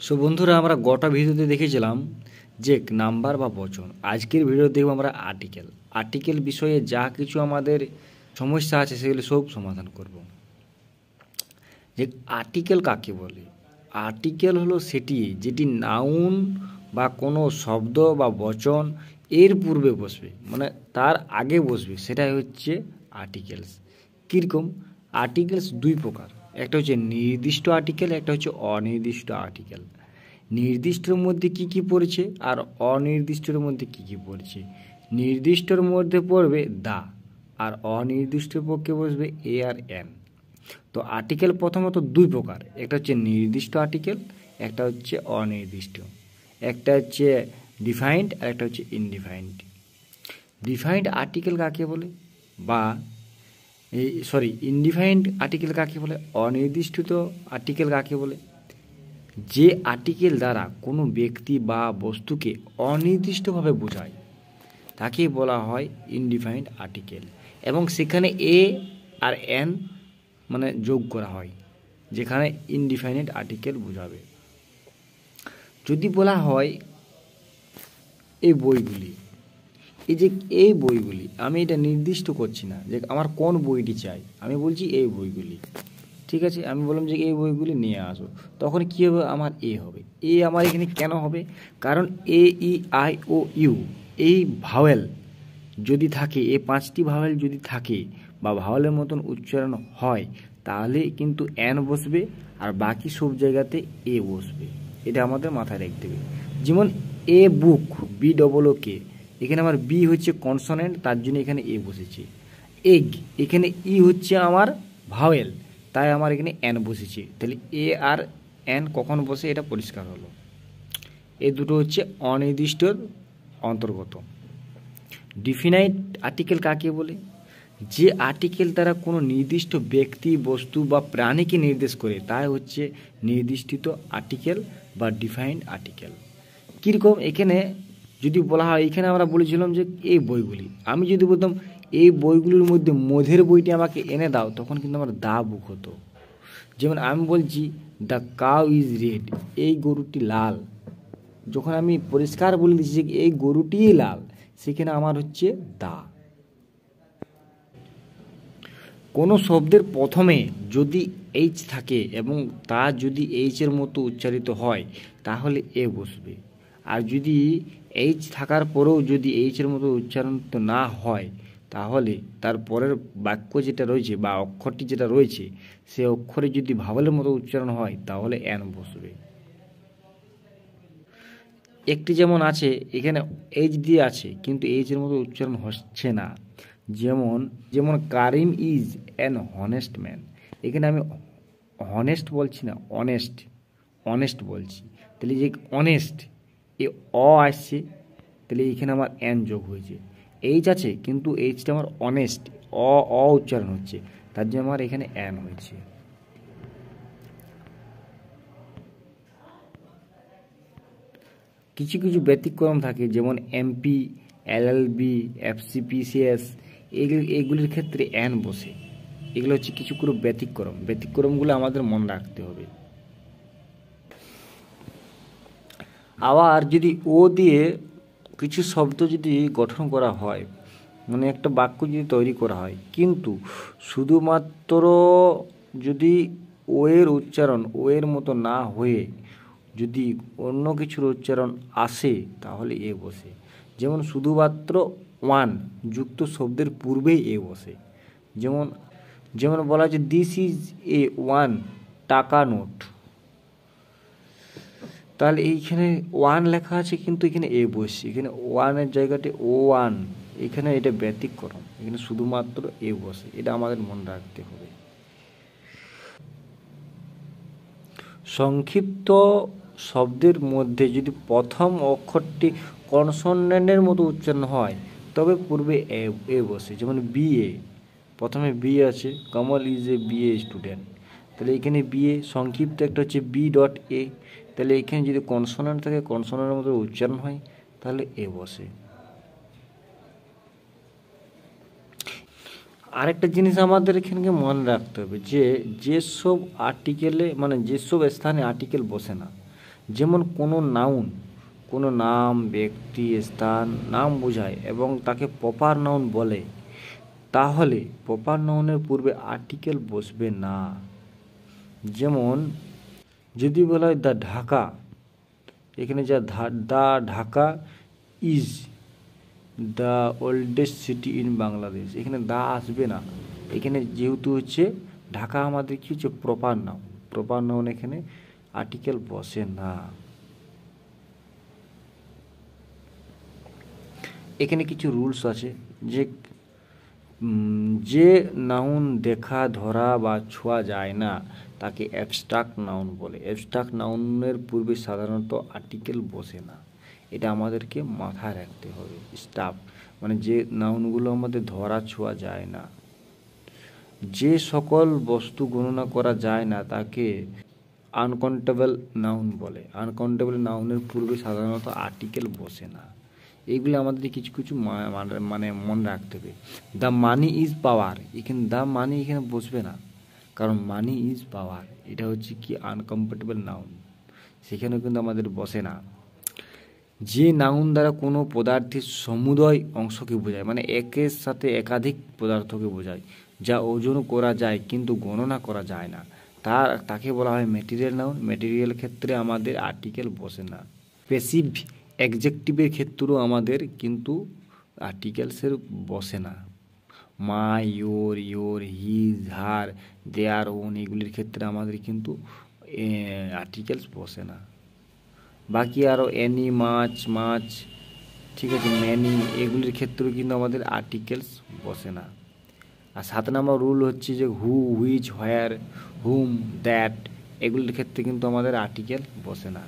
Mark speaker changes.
Speaker 1: So বন্ধুরা, আমরা গোটা ভিডিওতে দেখেছিলাম যে নাম্বার বা বচন। আজকের ভিডিও দেখব আমরা আর্টিকেল বিষয়ে যা কিছু আমাদের সমস্যা আছে সেগুলো সব সমাধান করব। যে আর্টিকেল কাকে বলে? আর্টিকেল হলো সেটি যেটি নাউন বা কোনো শব্দ বা বচন এর পূর্বে বসবে, মানে তার আগে বসবে, সেটাই হচ্ছে আর্টিকেলস। কীরকম? আর্টিকেলস দুই প্রকার, একটা হচ্ছে নির্দিষ্ট আর্টিকেল, একটা হচ্ছে অনির্দিষ্ট আর্টিকেল। নির্দিষ্টর মধ্যে কি কি পড়ছে আর অনির্দিষ্টর মধ্যে কি কি পড়ছে? নির্দিষ্টর মধ্যে পড়বে দা, আর অনির্দিষ্টের পক্ষে বসবে এ আর এন। তো আর্টিকেল প্রথমত দুই প্রকার, একটা হচ্ছে নির্দিষ্ট আর্টিকেল, একটা হচ্ছে অনির্দিষ্ট। একটা হচ্ছে ডিফাইন্ড আর একটা হচ্ছে ইনডিফাইন্ড। ডিফাইন্ড আর্টিকেল কাকে বলে, বা ইনডিফাইন্ড আর্টিকেল কাকে বলে, অনির্দিষ্ট আর্টিকেল কাকে বলে? যে আর্টিকেল দ্বারা কোনো ব্যক্তি বা বস্তুকে অনির্দিষ্টভাবে বোঝায় তাকে বলা হয় ইনডিফাইন্ড আর্টিকেল, এবং সেখানে এ আর এন মানে যোগ করা হয়, যেখানে ইনডিফাইনেট আর্টিকেল বোঝাবে। যদি বলা হয় এই বইগুলি, এই বইগুলি, আমি এটা নির্দিষ্ট করছি না যে আমার কোন বইটি চাই, আমি বলছি এই বইগুলি, ঠিক আছে? আমি বললাম যে এই বইগুলি নিয়ে আসো, তখন কী হবে? আমার এ হবে। এ আমার এখানে কেন হবে? কারণ এ ই আই ও ইউ এই ভাওয়েল যদি থাকে, এই পাঁচটি ভাওয়েল যদি থাকে বা ভাওয়েলের মতন উচ্চারণ হয়, তাহলে কিন্তু এন বসবে, আর বাকি সব জায়গাতে এ বসবে। এটা আমাদের মাথায় রাখতে হবে। যেমন এ বুক, বি ডবল ও কে, এখানে আমার বি হচ্ছে কনসোনেন্ট, তার জন্য এখানে এ বসেছে। এগ, এখানে ই হচ্ছে আমার ভাওয়েল, তাই আমার এখানে এন বসেছে। তাহলে এ আর এন কখন বসে এটা পরিষ্কার হলো। এই দুটো হচ্ছে অনির্দিষ্টর অন্তর্গত। ডিফিনাইট আর্টিকেল কাকে বলে? যে আর্টিকেল দ্বারা কোনো নির্দিষ্ট ব্যক্তি, বস্তু বা প্রাণীকে নির্দেশ করে তাই হচ্ছে নির্দিষ্ট আর্টিকেল বা ডিফাইন্ড আর্টিকেল। কীরকম? এখানে যদি বলা হয়, এখানে আমরা বলেছিলাম যে এই বইগুলি, আমি যদি বলতাম এই বইগুলির মধ্যে মধের বইটি আমাকে এনে দাও, তখন কিন্তু আমার দা বুক হতো। যেমন আমি বলছি দ্য কাউ ইজ রেড, এই গরুটি লাল, যখন আমি পরিষ্কার বলে দিচ্ছি যে এই গরুটিই লাল, সেখানে আমার হচ্ছে দা। কোনো শব্দের প্রথমে যদি এইচ থাকে এবং তা যদি এইচের মতো উচ্চারিত হয়, তাহলে এ বসবে। আর যদি এইচ থাকার পরেও যদি এইচের মতো উচ্চারণ না হয়, তাহলে তার পরের বাক্য যেটা রয়েছে বা অক্ষরটি যেটা রয়েছে, সে অক্ষরে যদি ভাওয়েলের মতো উচ্চারণ হয়, তাহলে এন বসবে। একটি যেমন আছে, এখানে এইচ দিয়ে আছে কিন্তু এইচের মতো উচ্চারণ হচ্ছে না। যেমন কারিম ইজ অ্যান হনেস্ট ম্যান, এখানে আমি হনেস্ট বলছি না, অনেস্ট বলছি। তাহলে যে অনেস্ট, এ আসছে, তাহলে এখানে আমার এন যোগ হয়েছে। এইচ আছে কিন্তু এইচটা আমার অনেস্ট, উচ্চারণ হচ্ছে, তার জন্য আমার এখানে এন হয়েছে। কিছু কিছু ব্যতিক্রম থাকে, যেমন এমপি, এলএলবি, এফসিপিসিএস, এগুলির ক্ষেত্রে এন বসে। এগুলো হচ্ছে কিছু কোনো ব্যতিক্রমগুলো আমাদের মনে রাখতে হবে। আবার যদি ও দিয়ে কিছু শব্দ যদি গঠন করা হয়, মানে একটা বাক্য যদি তৈরি করা হয়, কিন্তু শুধুমাত্র যদি ও এর উচ্চারণ ও এর মতো না হয়ে যদি অন্য কিছুর উচ্চারণ আসে, তাহলে এ বসে। যেমন শুধুমাত্র ওয়ান যুক্ত শব্দের পূর্বেই এ বসে। যেমন বলা হচ্ছে দিস ইজ এ ওয়ান টাকা নোট, তাহলে এইখানে ওয়ান লেখা আছে কিন্তু এখানে এ বসছে, এখানে ওয়ানের জায়গাতে ও ওয়ান, এখানে এটা ব্যতিক্রম, এখানে শুধুমাত্র এ বসে। এটা আমাদের মনে রাখতে হবে। সংক্ষিপ্ত শব্দের মধ্যে যদি প্রথম অক্ষরটি কনসোনেন্টের মতো উচ্চারণ হয়, তবে পূর্বে এ বসে। যেমন বিএ, প্রথমে বি আছে, কমল ইজ এ বিএ স্টুডেন্ট, তাহলে এখানে বিএ সংক্ষিপ্ত একটা হচ্ছে বি ডট এ, তাহলে এখানে যদি কনসোনেন্ট থাকে, কনসোনেন্টের মতো উচ্চারণ হয়, তাহলে এ বসে। আরেকটা জিনিস আমাদের এখানে মনে রাখতে হবে যে যেসব আর্টিকেলে, মানে যেসব স্থানে আর্টিকেল বসে না, যেমন কোনো নাউন, কোনো নাম, ব্যক্তি, স্থান, নাম বোঝায় এবং তাকে প্রপার নাউন বলে, তাহলে প্রপার নাউনের পূর্বে আর্টিকেল বসবে না। যেমন যদি বলা হয় দ্য ঢাকা, এখানে যা the Dhaka is the oldest city in Bangladesh, এখানে দা আসবে না। এখানে যেহেতু হচ্ছে ঢাকা আমাদের কি হচ্ছে প্রপার নাউন, প্রপার নাউন এখানে আর্টিকেল বসে না। এখানে কিছু রুলস আছে যে যে নাউন দেখা, ধরা বা ছোঁয়া যায় না তাকে অ্যাবস্ট্রাক্ট নাউন বলে। অ্যাবস্ট্রাক্ট নাউনের পূর্বে সাধারণত আর্টিকেল বসে না, এটা আমাদেরকে মাথায় রাখতে হবে। স্টাফ মানে যে নাউনগুলো আমাদের ধরা ছোঁয়া যায় না, যে সকল বস্তু গণনা করা যায় না তাকে আনকাউন্টেবল নাউন বলে। আনকাউন্টেবল নাউনের পূর্বে সাধারণত আর্টিকেল বসে না। এইগুলো আমাদের কিছু কিছু মানে মনে রাখতে হবে। দ্য মানি ইজ পাওয়ার, এখানে দ্য মানি এখানে বসবে না, কারণ মানি ইজ পাওয়ার এটা হচ্ছে কি আনকম্পার্টেবল নাউন, সেখানেও কিন্তু আমাদের বসে না। যে নাউন দ্বারা কোনো পদার্থের সমুদয় অংশকে বোঝায়, মানে একের সাথে একাধিক পদার্থকে বোঝায়, যা ওজন করা যায় কিন্তু গণনা করা যায় না, তাকে বলা হয় ম্যাটেরিয়াল নাউন। ম্যাটেরিয়াল ক্ষেত্রে আমাদের আর্টিকেল বসে না। প্যাসিভ অ্যাডজেক্টিভের ক্ষেত্রেও আমাদের কিন্তু আর্টিকেলসের বসে না। My, your, his, her, their, own এগুলির ক্ষেত্রে আমাদের কিন্তু আর্টিকেলস বসে না। বাকি আরও এনি, মাছ, ঠিক আছে, ম্যানি এগুলির ক্ষেত্রেও কিন্তু আমাদের আর্টিকেলস বসে না। আর 7 নম্বর রুল হচ্ছে যে হু, হুইচ, হোয়ার, হুম, দ্যাট এগুলির ক্ষেত্রে কিন্তু আমাদের আর্টিকেল বসে না।